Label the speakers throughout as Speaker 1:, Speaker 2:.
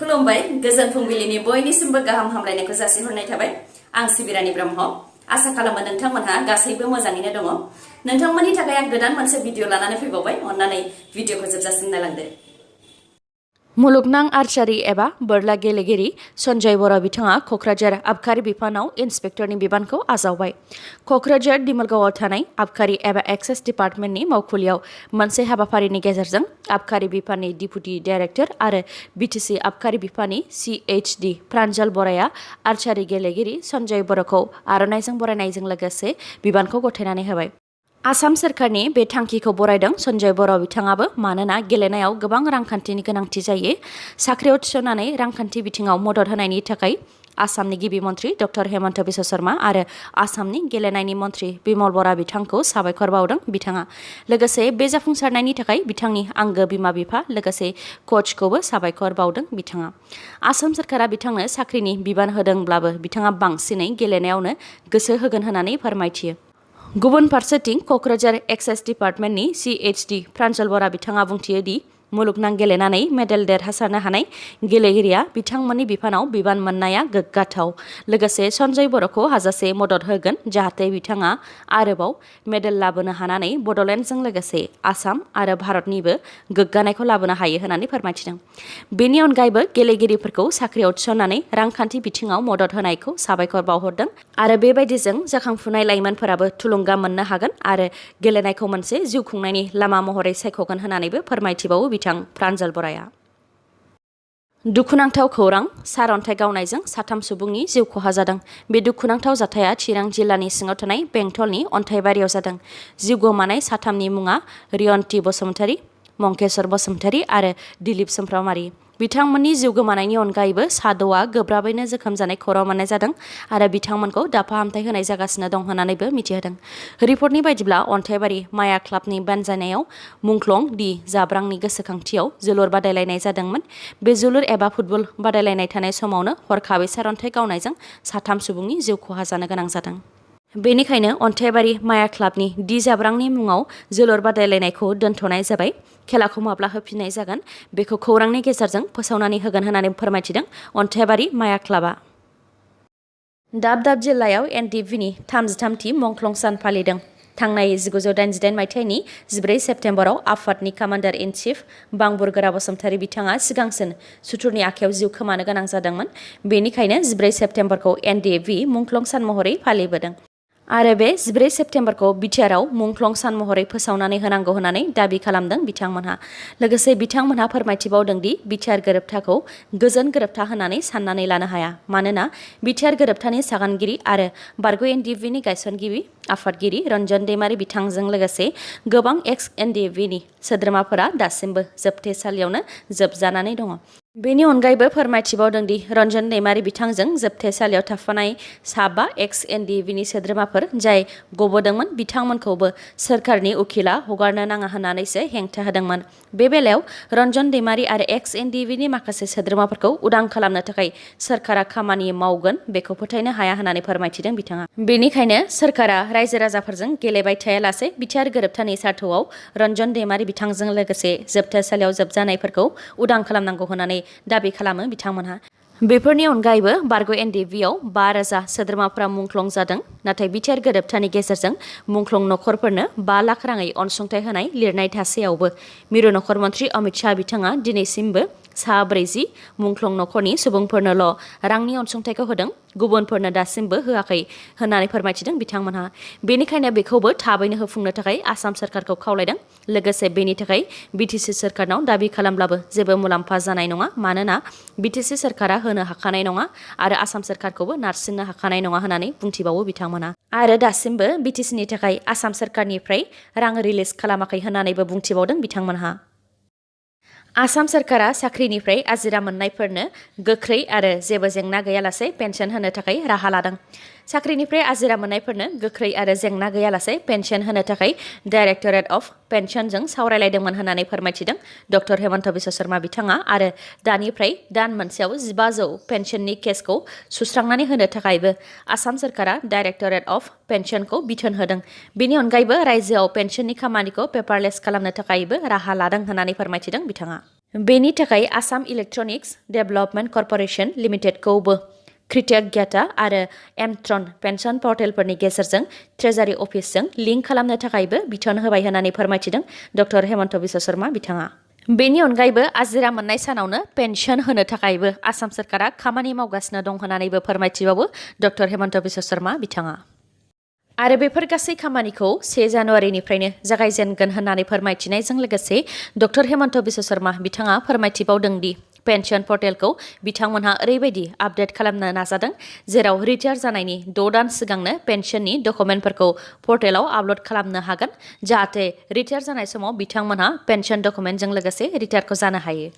Speaker 1: खुलुमबाय गोजोन फुंबिलिनि बयनिसिमबो गाहाम हामलायनायखौ जासिहरनाय थाबाय आं सिबिरानि ब्रह्म आसा खालामो नोंथांमोनहा गासैबो मोजाङैनो दङ नोंथांमोननि थाखाय आं गोदान मोनसे भिडिअ लानानै फैबावबाय अन्नानै भिडिअखौ जोबजासिम नायलांदो मुलुगनां आर्चारि एबा बोरला गेलेगिरि सन्जय बर' बिथाङा क'क्राझार आबखारि बिफानाव इन्सपेक्टरनि बिबानखौ आजावबाय। क'क्राझार दिमोलगावआव थानाय आबखारि एबा एक्साइज डिपार्टमेन्टनि मावखुलियाव मोनसे हाबाफारिनि गेजेरजों आबखारि बिफाननि डिपुटि डाइरेक्टर आरो बिटिसि आबखारि बिफाननि CHD प्रान्जल बराया आर्चारि गेलेगिरि सन्जय बर'खौ आर'नाइजों बरायनायजों लोगोसे बिबानखौ गथायनानै होबाय। आसाम सोरखारनि बे थांखिखौ बरायदों सन्जय बर' बिथाङाबो मानोना गेलेनायाव गोबां रांखान्थिनि गोनांथि जायो। साख्रियाव थिसननानै रांखान्थि बिथिङाव मदद होनायनि थाखाय आसामनि गिबि मन्त्रि डक्टर हेमन्त बिश्व शर्मा आरो आसामनि गेलेनायनि मन्त्रि बिमल बरा बिथांखौ साबायखर बावदों बिथाङा। लोगोसे बे जाफुंसारनायनि थाखाय बिथांनि आंगो बिमा बिफा लोगोसे कचखौबो साबायखर बावदों बिथाङा। आसाम सोरखारा बिथांनो साख्रिनि बिबान होदोंब्लाबो बिथाङा बांसिनै गेलेनायावनो गोसो होगोन होननानै फोरमायथियो। गुबुन फारसेथिं क'क्राझार एक्साइज डिपार्टमेन्टनि CHD प्रान्जल बरा बिथाङा बुंथियो दि मुलुगनां गेलेनानै मेडेल देरहासारनो हानाय गेलेगिरिया बिथांमोननि बिफानाव बिबान मोननाया गोग्गाथाव। लोगोसे सन्जय बर'खौ हाजासे मदद होगोन जाहाथे बिथाङा आरोबाव मेडेल लाबोनो हानानै बड'लेण्डजों लोगोसे आसाम आरो भारतनिबो गोग्गानायखौ लाबोनो हायो होननानै फोरमायथिदों। बेनि अनगायैबो गेलेगिरिफोरखौ साख्रियाव थिसननानै रांखान्थि बिथिङाव मदद होनायखौ साबायखर बावहरदों आरो बेबायदिजों जाखांफुनाय लाइमोनफोराबो थुलुंगा मोननो हागोन आरो गेलेनायखौ मोनसे जिउ खुंनायनि लामा महरै सायख'गोन होननानैबो फोरमायथिबावो बिथां प्रान्जल बराया। दुखुनांथाव खौरां सारअन्थाइ गावनायजों 3 सुबुंनि जिउ खहा जादों। बे दुखुनांथाव जाथाया चिरां जिल्लानि सिङाव थानाय बेंटलनि अन्थाइबारियाव जादों। जिउ गोमानाय 3नि मुङा रियन्ति बसुमतारी, मंकेश्वर बसुमतारी आरो दिलीप सोमफ्रामारि। बिथांमोननि जिउ गोमानायनि अनगायैबो 6आ गोब्राबैनो जोखोम जानाय खौरां मोननाय जादों आरो बिथांमोनखौ दा फाहामथाय होनाय जागासिनो दं होननानैबो मिथिहोदों। रिपर्टनि बायदिब्ला अन्थाइबारि माया क्लाबनि बानजायनायाव मुंख्लं दि जाब्रांनि गोसोखांथियाव जोलुर बादायलायनाय जादोंमोन। बे जोलुर एबा फुटबल बादायलायनाय थानाय समावनो हरखाबै सारअन्थाइ गावनायजों 3 सुबुंनि जिउ खहा जानो गोनां जादों। बेनिखायनो अन्थाइबारि माया क्लाबनि दि जाब्रांनि मुङाव जोलुर बादायलायनायखौ दोनथ'नाय जाबाय। खेलाखौ माब्ला होफिननाय जागोन बेखौ खौरांनि गेजेरजों फोसावनानै होगोन होननानै फोरमायथिदों अन्थाइबारि माया क्लाबा। दाब दाब जिल्लायाव NDVनि 33थि मंख्लं सान फालिदों। थांनाय 1988 मायथाइनि 14 सेप्तेम्बराव आफादनि कामान्डार इन चिफ बांबुरगोरा बसुमतारी बिथाङा सिगांसिन सुथुरनि आखायाव जिउ खोमानो गोनां जादोंमोन। बेनिखायनो 14 सेप्तेम्बरखौ NDV मुंख्लं सान महरै फालिबोदों आरो बे 14 सेप्तेम्बरखौ बिटिआरआव मुंख्लं सान महरै फोसावनानै होनांगौ होननानै दाबि खालामदों बिथांमोनहा। लोगोसे बिथांमोनहा फोरमायथिबावदों दि बिटिआर गोरोबथाखौ गोजोन गोरोबथा होननानै साननानै लानो हाया मानोना बिटिआर गोरोबथानि सागानगिरि आरो बारग' NDVनि गायसनगिरि आफादगिरि रन्जन दैमारि बिथांजों लोगोसे गोबां एक्स NDVनि सोद्रोमाफोरा दासिमबो जोबथेसालियावनो जोबजानानै दङ। बेनि अनगायैबो फोरमायथिबावदों दि रन्जन दैमारि बिथांजों जोबथेसालियाव थाफानाय 5 एक्स NDVनि सोद्रोमाफोर जाय गबोदोंमोन बिथांमोनखौबो सोरखारनि उखिला हगारनो नाङा होननानैसो हेंथा होदोंमोन। बे बेलायाव रन्जन दैमारि आरो एक्स NDVनि माखासे सोद्रोमाफोरखौ उदां खालामनो थाखाय सोरखारा खामानि मावगोन बेखौ फोथायनो हाया होननानै फोरमायथिदों बिथाङा। बेनिखायनो सोरखारा रायजो राजाफोरजों गेलेबाय थायालासे बिटिआर गोरोबथानि सार्थआव रन्जन दैमारि बिथांजों लोगोसे जोबथेसालियाव जोबजानायफोरखौ उदां खालामनांगौ होननानै दाबि खालामो बिथांमोनहा। बेफोरनि अनगायैबो बारग' NDVआव 5,000 सोद्रोमाफोरा मुंख्लं जादों नाथाय बिटिआर गोरोबथानि गेजेरजों मुंख्लं नखरफोरनो 5 लाख राङै अनसुंथाइ होनाय लिरनाय थासेयावबो मिरु नखर मन्त्रि अमित शाह बिथाङा दिनैसिमबो 40 मुंख्लं नखरनि सुबुंफोरनोल' रांनि अनसुंथाइखौ होदों गुबुनफोरनो दासिमबो होआखै होननानै फोरमायथिदों बिथांमोनहा। बेनिखायनो बेखौबो थाबैनो होफुंनो थाखाय आसाम सोरखारखौ खावलायदों। लोगोसे बेनि थाखाय BTC सोरखारनाव दाबि खालामब्लाबो जेबो मुलाम्फा जानाय नङा मानोना BTC सोरखारा होनो हाखानाय नङा आरो आसाम सोरखारखौबो नारसिननो हाखानाय नङा होननानै बुंथिबावो बिथांमोना। आरो दासिमबो BTCनि थाखाय आसाम सोरखारनिफ्राय रां रिलिज खालामाखै होननानैबो बुंथिबावदों बिथांमोनहा। आसाम सोरखारा साख्रिनिफ्राय आजिरा मोननायफोरनो गोख्रै आरो जेबो जेंना गैयालासे पेन्सन होनो थाखाय राहा लादों। साख्रिनिफ्राय आजिरा मोननायफोरनो गोख्रै आरो जेंना गैयालासे पेन्सन होनो थाखाय डाइरेक्टरेट अफ पेन्सनजों सावरायलायदोंमोन होननानै फोरमायथिदों डक्टर हेमन्त बिश्व शर्मा बिथाङा आरो दानिफ्राय दान मोनसेयाव 1500 पेन्सननि केसखौ सुस्रांनानै होनो थाखायबो आसाम सोरखारा डाइरेक्टरेट अफ पेन्सनखौ बिथोन होदों। बेनि अनगायैबो रायजोआव पेन्सननि खामानिखौ पेपारलेस खालामनो थाखायबो राहा लादों होननानै फोरमायथिदों बिथाङा। बेनि थाखाय आसाम इलेक्ट्रनिक्स डेभेलपमेन्ट कर्परेसन लिमिटेडखौबो कृतज्ञता आरो एमट्रन पेन्सन पर्टेलफोरनि गेजेरजों ट्रेजारि अफिसजों लिंक खालामनो थाखायबो बिथोन होबाय होननानै फोरमायथिदों डक्टर हेमन्त बिश्व शर्मा बिथाङा। बेनि अनगायैबो आजिरा मोननाय सानावनो पेन्सन होनो थाखायबो आसाम सोरखारा खामानि मावगासिनो दं होननानैबो फोरमायथिबावो डक्टर हेमन्त बिश्व शर्मा बिथाङा। आरो बेफोर गासै खामानिखौ 1 जानुवारिनिफ्रायनो जागायजेनगोन होननानै फोरमायथिनायजों लोगोसे डक्टर हेमन्त बिश्व शर्मा बिथाङा फोरमायथिबावदों दि पेन्सन पर्टेलखौ बिथांमोनहा ओरैबायदि आपडेट खालामनो नाजादों जेराव रिटायार जानायनि 6 दान सिगांनो पेन्सननि डकुमेन्टफोरखौ पर्टेलाव आपल'ड खालामनो हागोन जाहाथे रिटायार जानाय समाव बिथांमोनहा पेन्सन डकुमेन्टजों लोगोसे रिटायारखौ जानो हायो।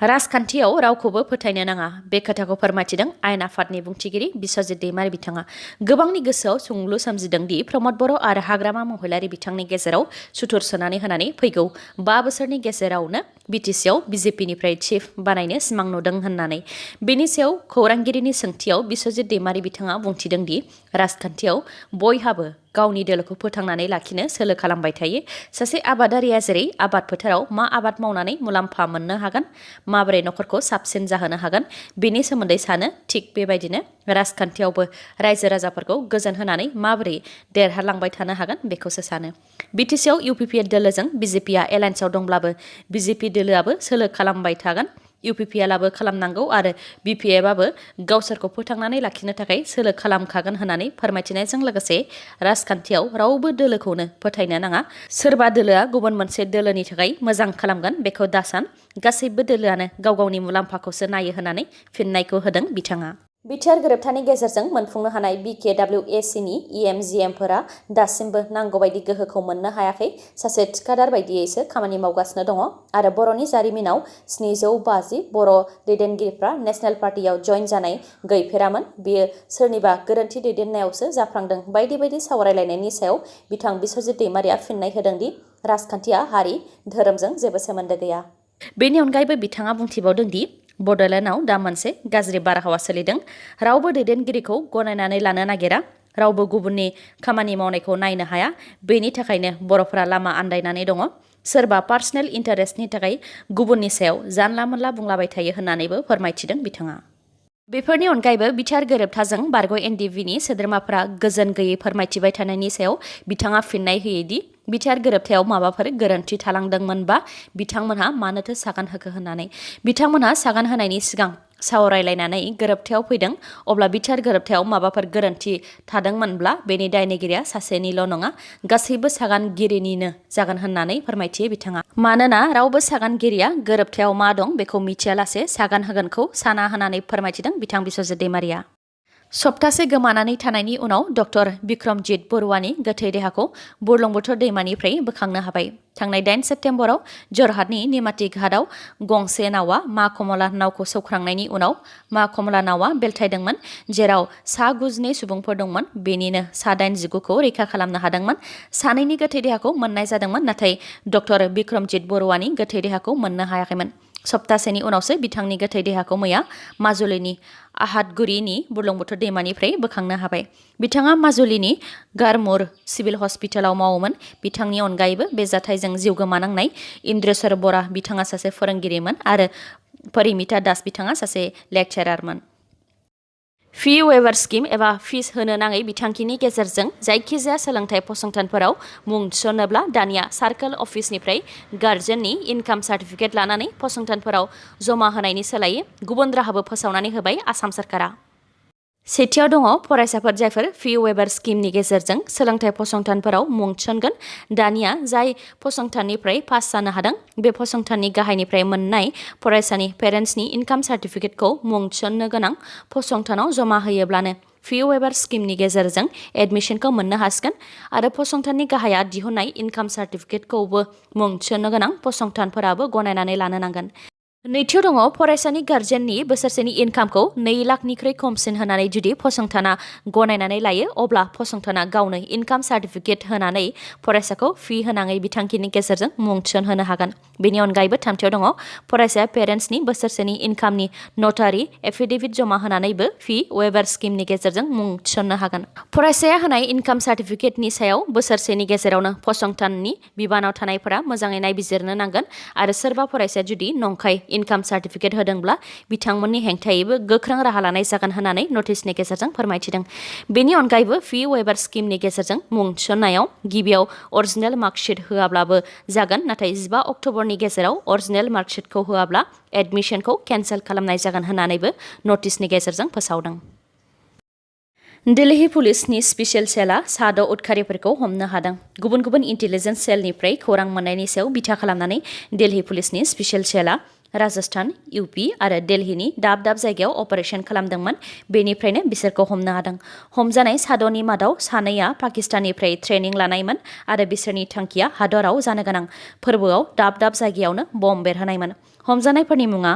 Speaker 1: राजखान्थियाव रावखौबो फोथायनो नाङा बे खोथाखौ फोरमायथिदों आयेन आफादनि बुंथिगिरि बिश्वजित दैमारि बिथाङा। गोबांनि गोसोआव सोंलु सोमजिदों दि प्रमद बर' आरो हाग्रामा महिलारि बिथांनि गेजेराव सुथुर सोनानै होनानै फैगौ 5 बोसोरनि गेजेरावनो BTCआव BJPनिफ्राय चिफ बानायनो सिमां नुदों होननानै। बेनि सायाव खौरांगिरिनि सोंथियाव बिश्वजित दैमारि बिथाङा बुंथिदों दि राजखान्थियाव बयहाबो गावनि दोलोखौ फोथांनानै लाखिनो सोलो खालामबाय थायो। सासे आबादारिया जेरै आबाद फोथाराव मा आबाद मावनानै मुलाम्फा मोननो हागोन, माबोरै नखरखौ साबसिन जाहोनो हागोन बेनि सोमोन्दै सानो, थिग बेबायदिनो राजखान्थियावबो रायजो राजाफोरखौ गोजोन होनानै माबोरै देरहालांबाय थानो हागोन बेखौसो सानो। BTCआव UPPA दोलोजों BJPआ एलायन्सआव दंब्लाबो BJP दोलोआबो सोलो खालामबाय थागोन। UPPLआबो खालामनांगौ आरो BPFआबो गावसोरखौ फोथांनानै लाखिनो थाखाय सोलो खालामखागोन होननानै फोरमायथिनायजों लोगोसे राजखान्थियाव रावबो दोलोखौनो फोथायनो नाङा। सोरबा दोलोआ गुबुन मोनसे दोलोनि थाखाय मोजां खालामगोन बेखौ दासान। गासैबो दोलोआनो गाव गावनि मुलाम्फाखौसो नायो होननानै फिननायखौ होदों बिथाङा। बिटिआर गोरोबथानि गेजेरजों मोनफुंनो हानाय BKWACनि EMGMफोरा दासिमबो नांगौबायदि गोहोखौ मोननो हायाखै। सासे थिखादार बायदियैसो खामानि मावगासिनो दङ आरो बर'नि जारिमिनाव 750 बर' दैदेनगिरिफ्रा नेशनेल पार्टियाव जइन जानाय गैफेरामोन। बेयो सोरनिबा गोरोन्थि दैदेननायावसो जाफ्लांदों बायदि बायदि सावरायलायनायनि सायाव बिथां बिश्वजित दैमारिया फिननाय होदों दि राजखान्थिया हारि धोरोमजों जेबो सोमोन्दो गैया। बेनि अनगायैबो बिथाङा बुंथिबावदों दि बड'लेण्डआव दा मोनसे गाज्रि बारहावा सोलिदों। रावबो दैदेनगिरिखौ गनायनानै लानो नागिरा, रावबो गुबुननि खामानि मावनायखौ नायनो हाया। बेनि थाखायनो बर'फोरा लामा आन्दायनानै दङ। सोरबा पार्सनेल इन्टारेस्टनि थाखाय गुबुननि सायाव जानला मोनला बुंलाबाय थायो होननानैबो फोरमायथिदों बिथाङा। बेफोरनि अनगायैबो बिटिआर गोरोबथाजों बारग' NDVनि सोद्रोमाफोरा गोजोन गैयै फोरमायथिबाय थानायनि सायाव बिथाङा फिननाय होयोदि बिटिआर गोरोबथायाव माबाफोर गोरोन्थि थालांदोंमोनबा बिथांमोनहा मानोथो सागान होखो होननानै। बिथांमोनहा सागान होनायनि सिगां सावरायलायनानै गोरोबथायाव फैदों। अब्ला बिटिआर गोरोबथायाव माबाफोर गोरोन्थि थादोंमोनब्ला बेनि दायनिगिरिया सासेनिल' नङा, गासैबो सागानगिरिनिनो जागोन होननानै फोरमायथियो बिथाङा। मानोना रावबो सागानगिरिया गोरोबथायाव मा दं बेखौ मिथियालासे सागान होगोनखौ साना होननानै फोरमायथिदों बिथां बिश्वजित दैमारिया। सप्तासे गोमानानै थानायनि उनाव डक्टर बिक्रमजित बरुवानि गोथै देहाखौ बुरलुंबुथुर दैमानिफ्राय बोखांनो हाबाय। थांनाय 8 सेप्तेम्बराव जरहाटनि निमाती घाटआव गंसे नावा मा कमला नावखौ सौख्रांनायनि उनाव मा कमला नावा बेलथायदोंमोन, जेराव सा 9 सुबुंफोर दंमोन। बेनिनो सा 89खौ रैखा खालामनो हादोंमोन। सानैनि गोथै देहाखौ मोननाय जादोंमोन, नाथाय डक्टर बिक्रमजित बरुवानि गोथै देहाखौ मोननो हायाखैमोन। सप्तासेनि उनावसो बिथांनि गोथै देहाखौ मैया माजुलिनि आहतगुरिनि बुरलुंबुथुर दैमानिफ्राय बोखांनो हाबाय। बिथाङा माजुलिनि गारमुर सिभिल हस्पिटालाव मावोमोन। बिथांनि अनगायैबो बे जाथायजों जिउ गोमानांनाय इन्द्रेश्वर बरा बिथाङा सासे फोरोंगिरिमोन आरो परिमिता दास बिथाङा सासे लेक्चारारमोन। फि वेभार स्किम एबा फिस होनो नाङै बिथांखिनि गेजेरजों जायखिजाया सोलोंथाइ फसंथानफोराव मुं थिसनोब्ला दानिया सार्कल अफिसनिफ्राय गार्जेननि इनकाम सार्टिफिकेट लानानै फसंथानफोराव जमा होनायनि सोलायै गुबुन राहाबो फोसावनानै होबाय आसाम सोरखारा। सेथियाव दङ फरायसाफोर जायफोर फि वेभार स्किमनि गेजेरजों सोलोंथाइ फसंथानफोराव मुं थिसनगोन। दानिया जाय फसंथाननिफ्राय पास जानो हादों बे फसंथाननि गाहायनिफ्राय मोननाय फरायसानि पेरेन्टसनि इनकाम सार्टिफिकेटखौ मुं थिसननो गोनां फसंथानाव जमा होयोब्लानो फि वेभार स्किमनि गेजेरजों एडमिसनखौ मोननो हासिगोन आरो फसंथाननि गाहाया दिहुननाय इनकाम सार्टिफिकेटखौबो मुं थिसननो गोनां फसंथानफोराबो गनायनानै लानो नांगोन। नैथियाव दङ फरायसानि गार्जेननि बोसोरसेनि इनकामखौ 2 लाखनिख्रुइ खमसिन होनानै जुदि फसंथाना गनायनानै लायो अब्ला फसंथाना गावनो इनकाम सार्टिफिकेट होनानै फरायसाखौ फी होनाङै बिथांखिनि गेजेरजों मुं थिसनहोनो हागोन। बेनि अनगायैबो थामथियाव दङ फरायसाया पेरेन्ट्सनि बोसोरसेनि इनकामनि नटारि एफिडेभिट जमा होनानैबो फी वेभार स्किमनि गेजेरजों मुं थिसननो हागोन। फरायसाया होनाय इनकाम सार्टिफिकेटनि सायाव बोसोरसेनि गेजेरावनो फसंथाननि बिबानाव थानायफोरा मोजाङै नायबिजिरनो नांगोन आरो सोरबा फरायसाया जुदि नंखाय इनकाम सार्टिफिकेट होदोंब्ला बिथांमोननि हेंथायैबो गोख्रों राहा लानाय जागोन होननानै नटिसनि गेजेरजों फोरमायथिदों। बेनि अनगायैबो फी वेभार स्किमनि गेजेरजों मुं थिसननायाव गिबियाव अरिजिनेल मार्कशीट होआब्लाबो जागोन, नाथाय 15 अक्ट'बरनि गेजेराव अरिजिनेल मार्कशीटखौ होआब्ला एडमिशनखौ केन्सेल खालामनाय जागोन होननानैबो नटिसनि गेजेरजों फोसावदों। दिल्ली पुलिसनि स्पेशल सेलआ सा 6 उदखारिफोरखौ हमनो हादों। गुबुन गुबुन इन्टेलिजेन्स सेलनिफ्राय खौरां मोननायनि सायाव बिथा खालामनानै दिल्ली पुलिसनि स्पेशल सेलआ राजस्थान, यूपी आरो दिल्लीनि दाब दाब जायगायाव अपारेशन खालामदोंमोन। बेनिफ्रायनो बिसोरखौ हमनो हादों। हमजानाय सा 6नि मादाव 2आ पाकिस्ताननिफ्राय ट्रेनिं लानायमोन आरो बिसोरनि थांखिया हादराव जानो गोनां फोरबोआव दाब दाब जायगायावनो बम बेरहोनायमोन। हमजानायफोरनि मुङा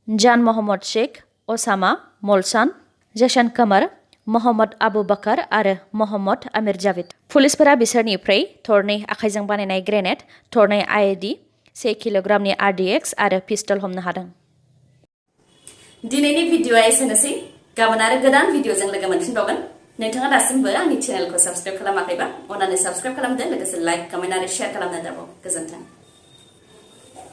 Speaker 1: जान मोहम्मद शेख, ओसामा मलसान, जशन कमर, मोहम्मद आबू बकर आरो मोहम्मद आमिर जावेद। पुलिसफोरा बिसोरनिफ्राय 2 आखाइजों बानायनाय ग्रेनेड, 2 आईईडी, 1 किल'ग्रामनि RDX आरो पिस्टल हमनो हादों। दिनैनि भिडिअ'आ एसेनोसै। गाबोन आरो गोदान भिडिअ'जों लोगो मोनफिनबावगोन। नोंथाङा दासिमबो आंनि चेनेलखौ साबस्क्राइब खालामाखैबा अन्नानै साबस्क्राइब खालामदो, लोगोसे लाइक, कमेन्ट आरो शेयार खालामनो दाबाव। गोजोन्थों।